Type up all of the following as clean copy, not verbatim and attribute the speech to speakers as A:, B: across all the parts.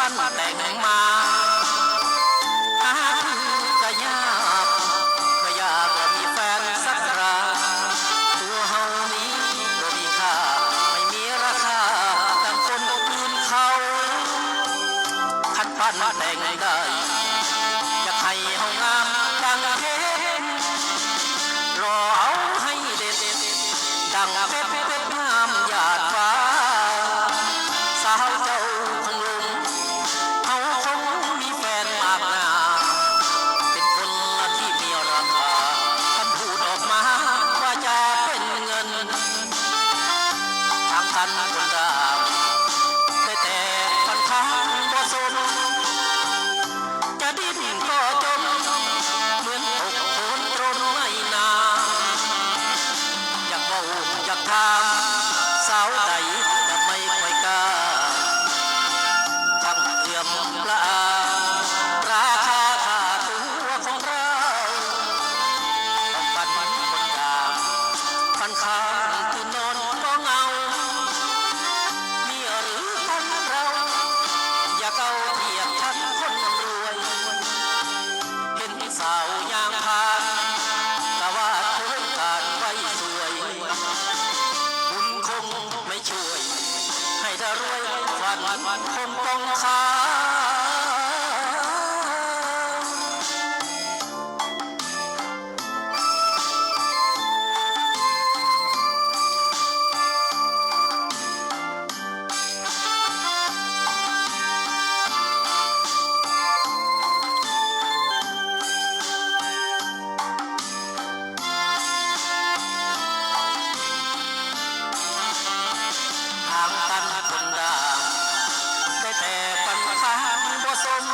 A: ปั้นแต่งมาหาก็ยากไม่อยากจะมีแฟนสักราตัวเฮานี้บ่มีค่าไม่มีราคาดังคนอื่นเขาคันปั้นแต่งได้อยากให้เฮางามดังเพชรรอเอาให้เด็ดดังเพชรงามหยาดฟ้าสาวเจ้าคงลงเขาคงมีแฟนมากหนาเป็นคนที่มีราคาท่านพูดออกมาว่าจะเป็นเงินทางท่านคนดาวได้แต่ฟันค้างบ่สนจะดิ้นก็จมเหมือนตกโคลนตรนไม่นาอยากเว้าอยากถามสาวใดจะไม่ค่อยกล้าช่างเอื้อมละอาราคาค่าตัวของเราต้องปันคนดาฟันค้างคือนอนก็เงามีหรือคนเราอย่าเก้าเทียบฉันคนรวยเห็นสาวยางพานแต่ว่าโครงการไว้สวยบุญคงไม่ช่วยให้ได้รวยฝันคงต้องค้าทางตันคนดาได้แต่ปัญหาบ่สม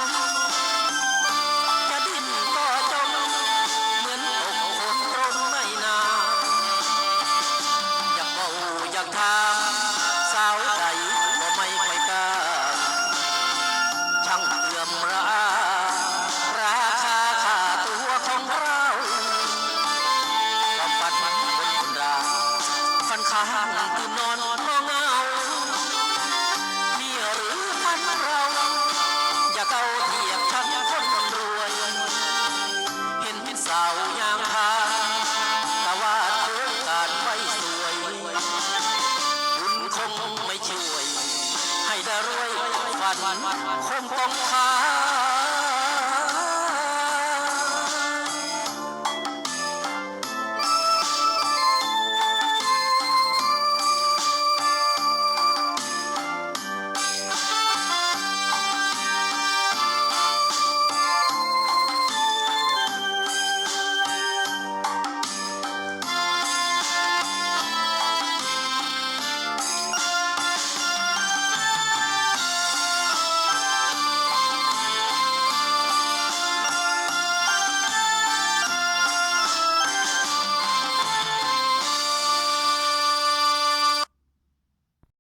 A: จะดิ้นก็จมเหมือนตกคนตรงไม่นาอยากเว้าอยากถามสาวใดก็ไม่ค่อยกล้าช่างเอื้อมระอาราคาค่าตัวของเราความฝันคนราฟันค้างตื่นนอนก็เงามีหรือมันเราอย่าเก้าเทียบฉันคนรวยเห็นสาวยางพานแต่ว่าโครงการไว้สวยบุญคงไม่ช่วยให้ได้รวยฝันคงต้องค้า